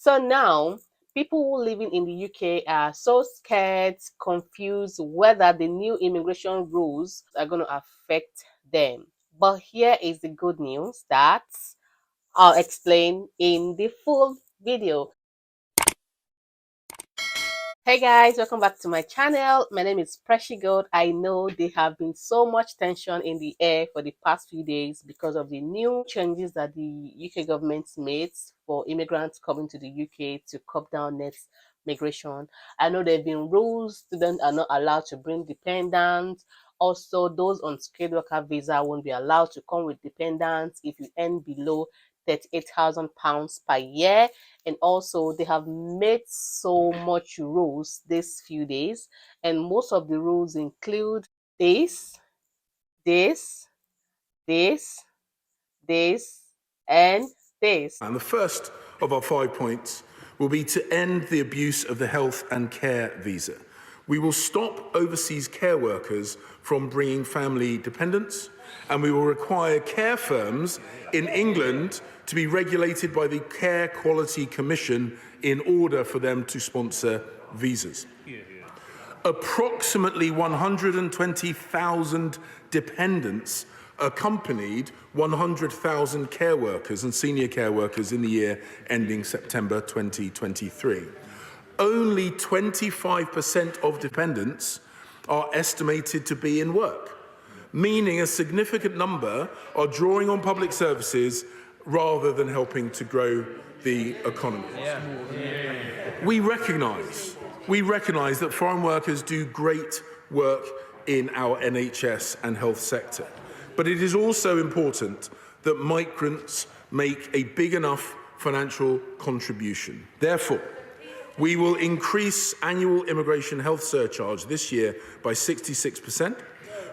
So now, people who living in the UK are so scared, confused whether the new immigration rules are going to affect them. But here is the good news that I'll explain in the full video. Hey guys, welcome back to my channel. My name is Uk Govt. I know there have been so much tension in the air for the past few days because of the new changes that the UK government made for immigrants coming to the UK to cut down net migration. I know there have been rules. Students are not allowed to bring dependents. Also, those on skilled worker visa won't be allowed to come with dependents if you earn below £38,000 per year. And also they have made so much rules this few days, and most of the rules include this, and this. And the first of our 5 points will be to end the abuse of the health and care visa. We will stop overseas care workers from bringing family dependents, and we will require care firms in England to be regulated by the Care Quality Commission in order for them to sponsor visas. Approximately 120,000 dependents accompanied 100,000 care workers and senior care workers in the year ending September 2023. Only 25% of dependents are estimated to be in work, meaning a significant number are drawing on public services rather than helping to grow the economy. We recognise that foreign workers do great work in our NHS and health sector, but it is also important that migrants make a big enough financial contribution. Therefore, we will increase annual immigration health surcharge this year by 66%,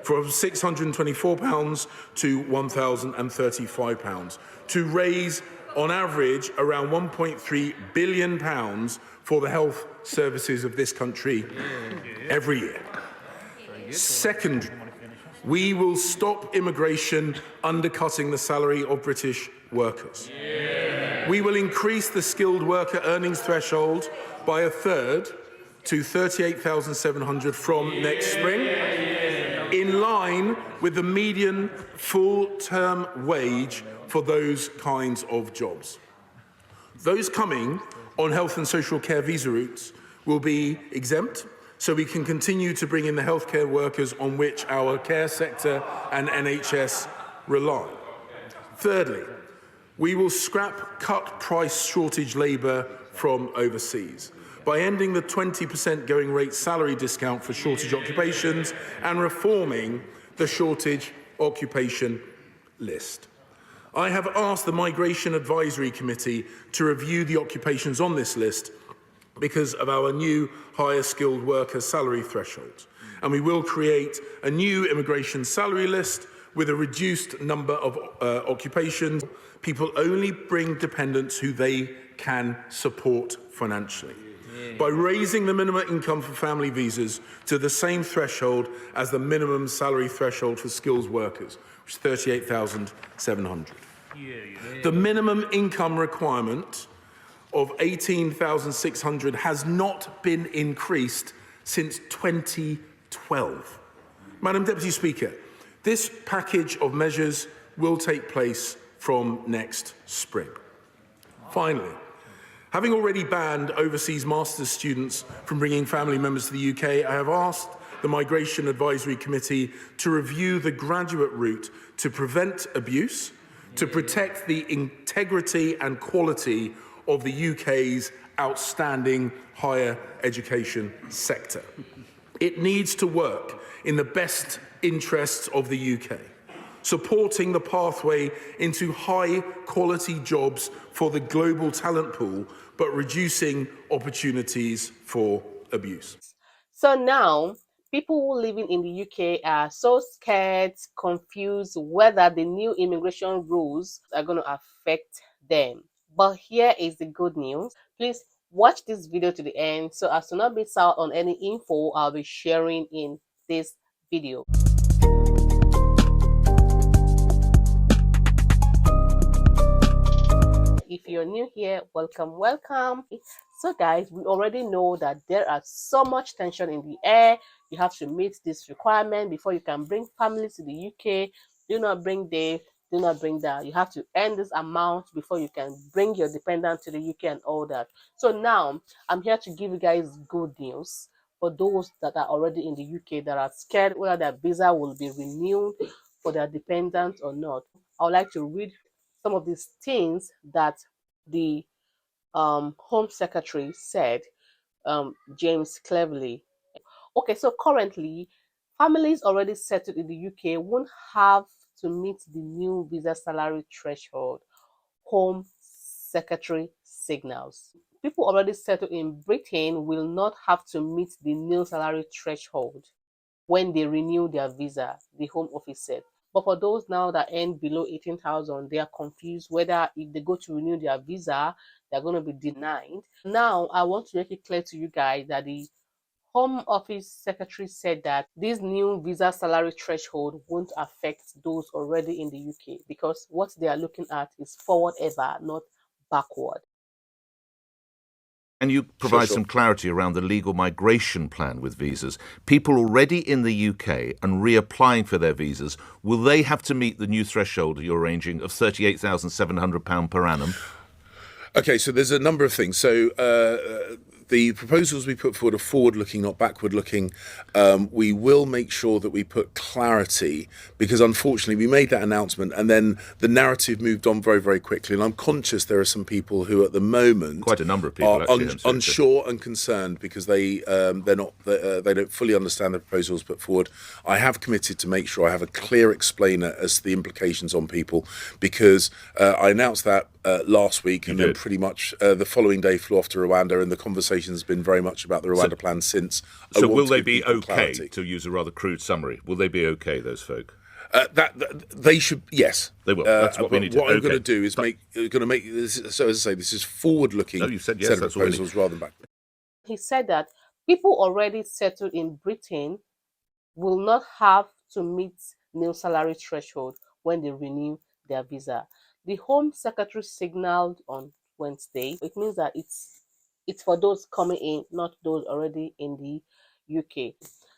from £624 to £1,035, to raise, on average, around £1.3 billion for the health services of this country every year. Second, we will stop immigration undercutting the salary of British workers. We will increase the skilled worker earnings threshold by a third to £38,700 from next spring, in line with the median full-term wage for those kinds of jobs. Those coming on health and social care visa routes will be exempt, so we can continue to bring in the healthcare workers on which our care sector and NHS rely. Thirdly, we will scrap cut-price shortage labour from overseas by ending the 20% going rate salary discount for shortage occupations and reforming the shortage occupation list. I have asked the Migration Advisory Committee to review the occupations on this list because of our new higher skilled worker salary thresholds, and we will create a new immigration salary list with a reduced number of occupations. People only bring dependents who they can support financially. By raising the minimum income for family visas to the same threshold as the minimum salary threshold for skills workers, which is £38,700. The minimum income requirement of £18,600 has not been increased since 2012. Madam Deputy Speaker, this package of measures will take place from next spring. Finally, having already banned overseas master's students from bringing family members to the UK, I have asked the Migration Advisory Committee to review the graduate route to prevent abuse, to protect the integrity and quality of the UK's outstanding higher education sector. It needs to work in the best interests of the UK, supporting the pathway into high-quality jobs for the global talent pool, but reducing opportunities for abuse. So now, people who living in the UK are so scared, confused whether the new immigration rules are going to affect them. But here is the good news. Please watch this video to the end so as to not miss out on any info I'll be sharing in this video. If you're new here, welcome. So guys, we already know that there are so much tension in the air. You have to meet this requirement before you can bring family to the UK. Do not bring this, do not bring that. You have to earn this amount before you can bring your dependent to the UK and all that. So now I'm here to give you guys good news for those that are already in the UK that are scared whether their visa will be renewed for their dependent or not. I would like to read some of these things that the Home Secretary said, James Cleverly. Okay, so currently, families already settled in the UK won't have to meet the new visa salary threshold, Home Secretary signals. People already settled in Britain will not have to meet the new salary threshold when they renew their visa, the Home Office said. But for those now that earn below 18,000, they are confused whether if they go to renew their visa, they're going to be denied. Now, I want to make it clear to you guys that the Home Office Secretary said that this new visa salary threshold won't affect those already in the UK because what they are looking at is forward ever, not backward. And you provide some clarity around the legal migration plan with visas. People already in the UK and reapplying for their visas, will they have to meet the new threshold you're arranging of £38,700 per annum? Okay, so there's a number of things. So the proposals we put forward are forward-looking, not backward-looking. We will make sure that we put clarity because, unfortunately, we made that announcement and then the narrative moved on very, very quickly. And I'm conscious there are some people who, at the moment, quite a number of people are unsure and concerned because they don't fully understand the proposals put forward. I have committed to make sure I have a clear explainer as to the implications on people because I announced that last week and then pretty much the following day flew off to Rwanda, and the conversation has been very much about the Rwanda plan since. So will they be okay, to use a rather crude summary? Will they be okay, those folk? That they should, yes, they will. That's what we need to. What I'm going to do is make this. So as I say, this is forward-looking. No, you said yes. Set of That's proposals rather than backward. He said that people already settled in Britain will not have to meet new salary threshold when they renew their visa. The Home Secretary signaled on Wednesday. It means that it's for those coming in, not those already in the UK.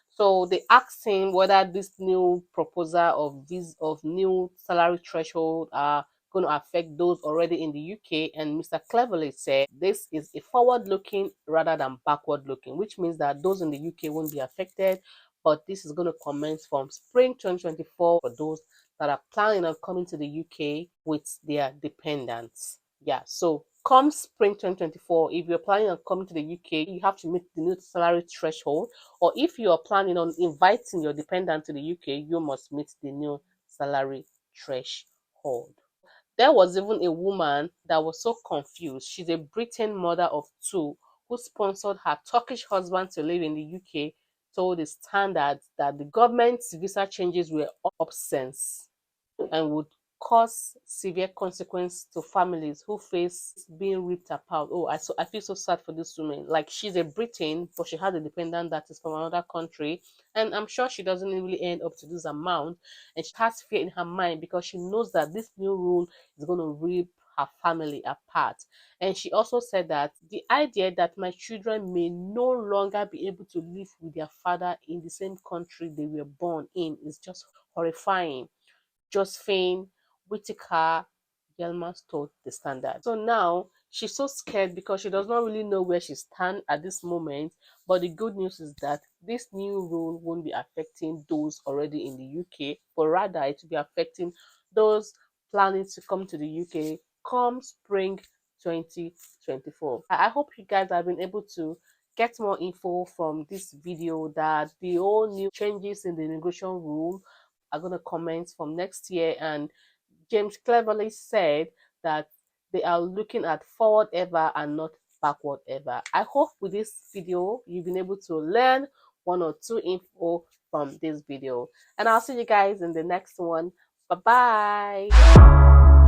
So they asked him whether this new proposal of new salary threshold are going to affect those already in the UK, and Mr. Cleverly said this is a forward-looking rather than backward-looking, which means that those in the UK won't be affected, but this is going to commence from spring 2024 for those that are planning on coming to the UK with their dependents. Yeah, so come spring 2024, if you're planning on coming to the UK, you have to meet the new salary threshold. Or if you are planning on inviting your dependent to the UK, you must meet the new salary threshold. There was even a woman that was so confused. She's a Britain mother of two who sponsored her Turkish husband to live in the UK, told the Standard that the government's visa changes were absence and would cause severe consequence to families who face being ripped apart. Oh, I feel so sad for this woman. Like, she's a Briton, but she has a dependent that is from another country, and I'm sure she doesn't really end up to this amount, and she has fear in her mind because she knows that this new rule is going to rip her family apart. And she also said that the idea that my children may no longer be able to live with their father in the same country they were born in is just horrifying. Josephine Whitaker Yelmas told the Standard. So now she's so scared because she does not really know where she stands at this moment. But the good news is that this new rule won't be affecting those already in the UK, but rather it will be affecting those planning to come to the UK come spring 2024. I hope you guys have been able to get more info from this video that the all new changes in the immigration rule are going to commence from next year, and James Cleverly said that they are looking at forward ever and not backward ever. I hope with this video you've been able to learn one or two info from this video, and I'll see you guys in the next one. Bye bye.